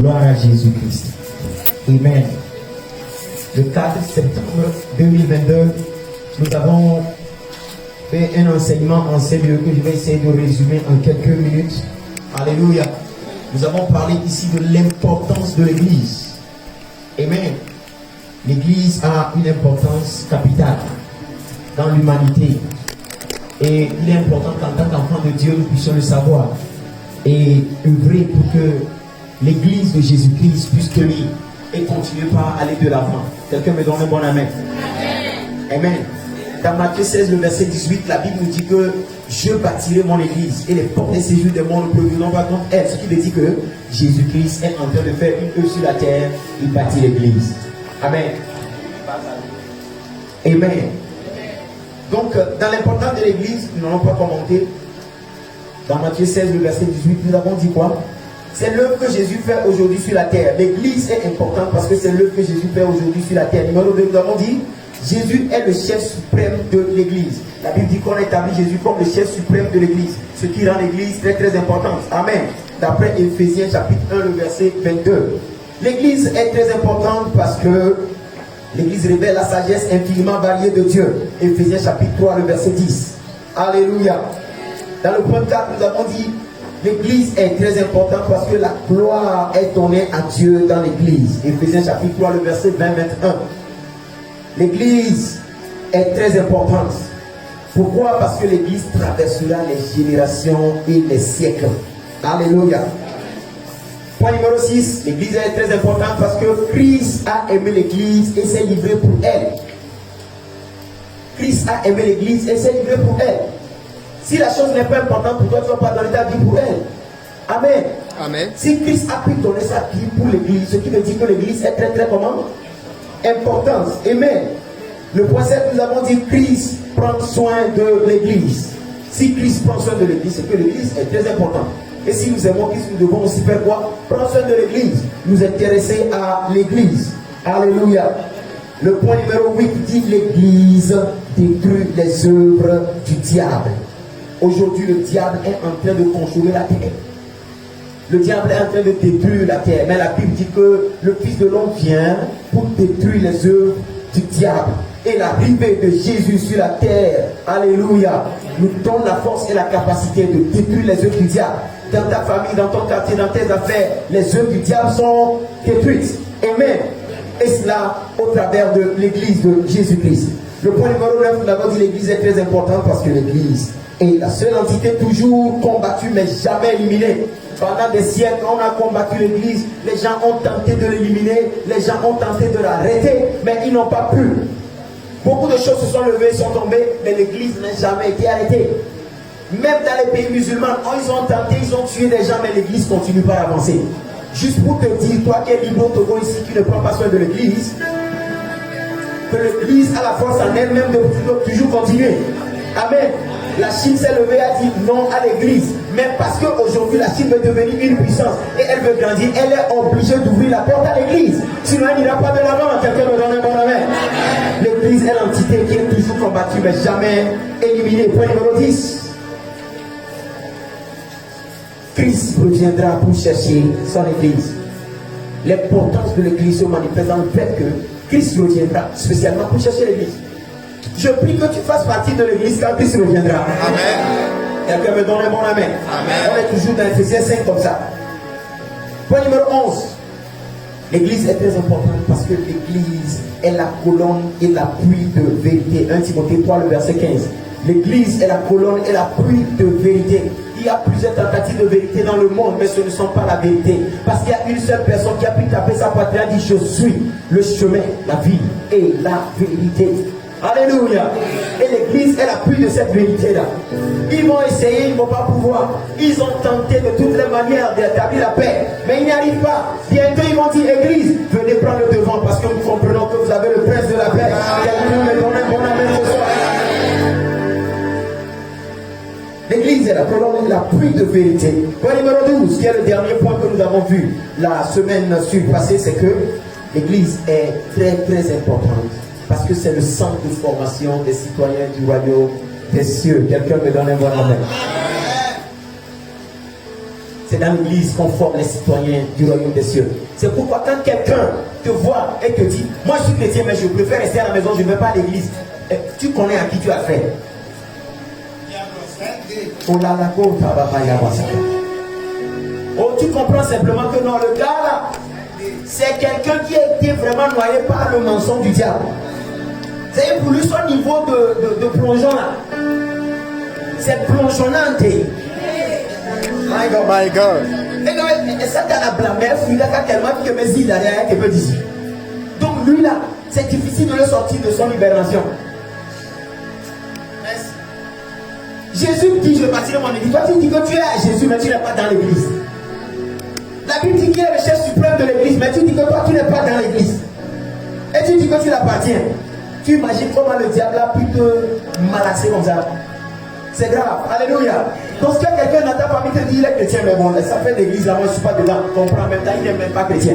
Gloire à Jésus-Christ. Amen. Le 4 septembre 2022, nous avons fait un enseignement en CBE que je vais essayer de résumer en quelques minutes. Alléluia. Nous avons parlé ici de l'importance de l'Église. Amen. L'Église a une importance capitale dans l'humanité. Et il est important qu'en tant qu'enfant de Dieu, nous puissions le savoir et œuvrer pour que l'Église de Jésus-Christ puisse tenir et continuer par aller de l'avant. Quelqu'un me donne un bon amen. Amen. Dans Matthieu 16, le verset 18, la Bible nous dit que je bâtirai mon Église et les portes des séjours des morts ne prévaudront pas contre elle. Ce qui veut dire que Jésus-Christ est en train de faire une œuvre sur la terre. Il bâtit l'Église. Amen. Amen. Donc, dans l'importance de l'Église, nous n'allons pas commenter. Dans Matthieu 16, le verset 18, nous avons dit quoi? C'est l'œuvre que Jésus fait aujourd'hui sur la terre. L'Église est importante parce que c'est l'œuvre que Jésus fait aujourd'hui sur la terre. Numéro 2, nous avons dit, Jésus est le chef suprême de l'Église. La Bible dit qu'on a établi Jésus comme le chef suprême de l'Église. Ce qui rend l'Église très très importante. Amen. D'après Éphésiens chapitre 1, le verset 22. L'Église est très importante parce que l'Église révèle la sagesse infiniment variée de Dieu. Éphésiens chapitre 3, le verset 10. Alléluia. Dans le point 4, nous avons dit, l'Église est très importante parce que la gloire est donnée à Dieu dans l'Église. Éphésiens chapitre 3, le verset 20-21. L'Église est très importante. Pourquoi? Parce que l'Église traversera les générations et les siècles. Alléluia. Point numéro 6, l'Église est très importante parce que Christ a aimé l'Église et s'est livré pour elle. Christ a aimé l'Église et s'est livré pour elle. Si la chose n'est pas importante pour toi, tu ne vas pas donner ta vie pour elle. Amen. Amen. Si Christ a pu donner sa vie pour l'Église, ce qui veut dire que l'Église est très très comment? Importante. Amen. Le point 7, nous avons dit Christ prend soin de l'Église. Si Christ prend soin de l'Église, c'est que l'Église est très importante. Et si nous aimons Christ, nous devons aussi faire quoi? Prendre soin de l'Église. Nous intéresser à l'Église. Alléluia. Le point numéro 8 dit l'Église détruit les œuvres du diable. Aujourd'hui, le diable est en train de contrôler la terre. Le diable est en train de détruire la terre. Mais la Bible dit que le Fils de l'homme vient pour détruire les œuvres du diable. Et l'arrivée de Jésus sur la terre, alléluia, nous donne la force et la capacité de détruire les œuvres du diable. Dans ta famille, dans ton quartier, dans tes affaires, les œuvres du diable sont détruites. Amen. Et cela au travers de l'Église de Jésus-Christ. Le point numéro 9, nous avons dit l'Église est très importante parce que l'Église est la seule entité toujours combattue mais jamais éliminée. Pendant des siècles, on a combattu l'Église. Les gens ont tenté de l'éliminer. Les gens ont tenté de l'arrêter, mais ils n'ont pas pu. Beaucoup de choses se sont levées, sont tombées, mais l'Église n'a jamais été arrêtée. Même dans les pays musulmans, ils ont tenté, ils ont tué des gens, mais l'Église continue pas à avancer. Juste pour te dire, toi qui es libre au Togo ici, qui ne prends pas soin de l'Église, que l'Église a la force en elle-même de toujours continuer. Amen. La Chine s'est levée et a dit non à l'Église. Mais parce qu'aujourd'hui la Chine veut devenir une puissance et elle veut grandir, elle est obligée d'ouvrir la porte à l'Église. Sinon elle n'ira pas de l'avant. Quelqu'un me donne un bon amen. L'Église est l'entité qui est toujours combattue mais jamais éliminée. Point numéro 10. Christ reviendra pour chercher son Église. L'importance de l'Église se manifeste dans le fait que Christ reviendra spécialement pour chercher l'Église. Je prie que tu fasses partie de l'Église quand Christ reviendra. Amen. Quelqu'un me donne un bon amen. Amen. On est toujours dans Ephésiens 5 comme ça. Point numéro 11. L'Église est très importante parce que l'Église est la colonne et l'appui de vérité. 1 Timothée 3, le verset 15. L'Église est la colonne et l'appui de vérité. Il y a plusieurs tentatives de vérité dans le monde, mais ce ne sont pas la vérité. Parce qu'il y a une seule personne qui a pu taper sa poitrine et dit je suis le chemin, la vie et la vérité. Alléluia. Et l'Église est l'appui de cette vérité-là. Ils vont essayer, ils ne vont pas pouvoir. Ils ont tenté de toutes les manières d'établir la paix, mais ils n'y arrivent pas. Bientôt ils vont dire Église, venez prendre le devant parce que nous comprenons que vous avez le prince de la paix. Quelqu'un me donne un bon amen ce soir. L'Église est la colonne, l'appui de vérité. Point numéro 12, qui est le dernier point que nous avons vu la semaine surpassée, c'est que l'Église est très très importante. Parce que c'est le centre de formation des citoyens du royaume des cieux. Quelqu'un me donne un bon amen. c'est dans l'église qu'on forme les citoyens du royaume des cieux. C'est pourquoi quand quelqu'un te voit et te dit, moi je suis chrétien mais je préfère rester à la maison, je ne vais pas à l'église, tu connais à qui tu as fait. Oh, tu comprends simplement que non, le gars là, c'est quelqu'un qui a été vraiment noyé par le mensonge du diable. C'est pour lui son niveau de plongeon là. C'est plongeonnante. My God. My God. Et ça t'a la blâmé, il a tellement que mes îles derrière qui peut dire. Donc lui là, c'est difficile de le sortir de son libération. Jésus dit, je partirai mon église. Toi tu dis que tu es à Jésus, mais tu n'es pas dans l'église. La Bible dit qu'il est le chef suprême de l'église, mais tu dis que toi tu n'es pas dans l'église. Et tu dis que tu l'appartiens. Tu imagines comment le diable a pu te malaxer comme ça. C'est grave. Alléluia. Donc si quelqu'un dans ta famille te dit il est chrétien, mais bon, ça fait l'église là, moi je ne suis pas dedans. Comprends, même temps, il n'est même pas chrétien.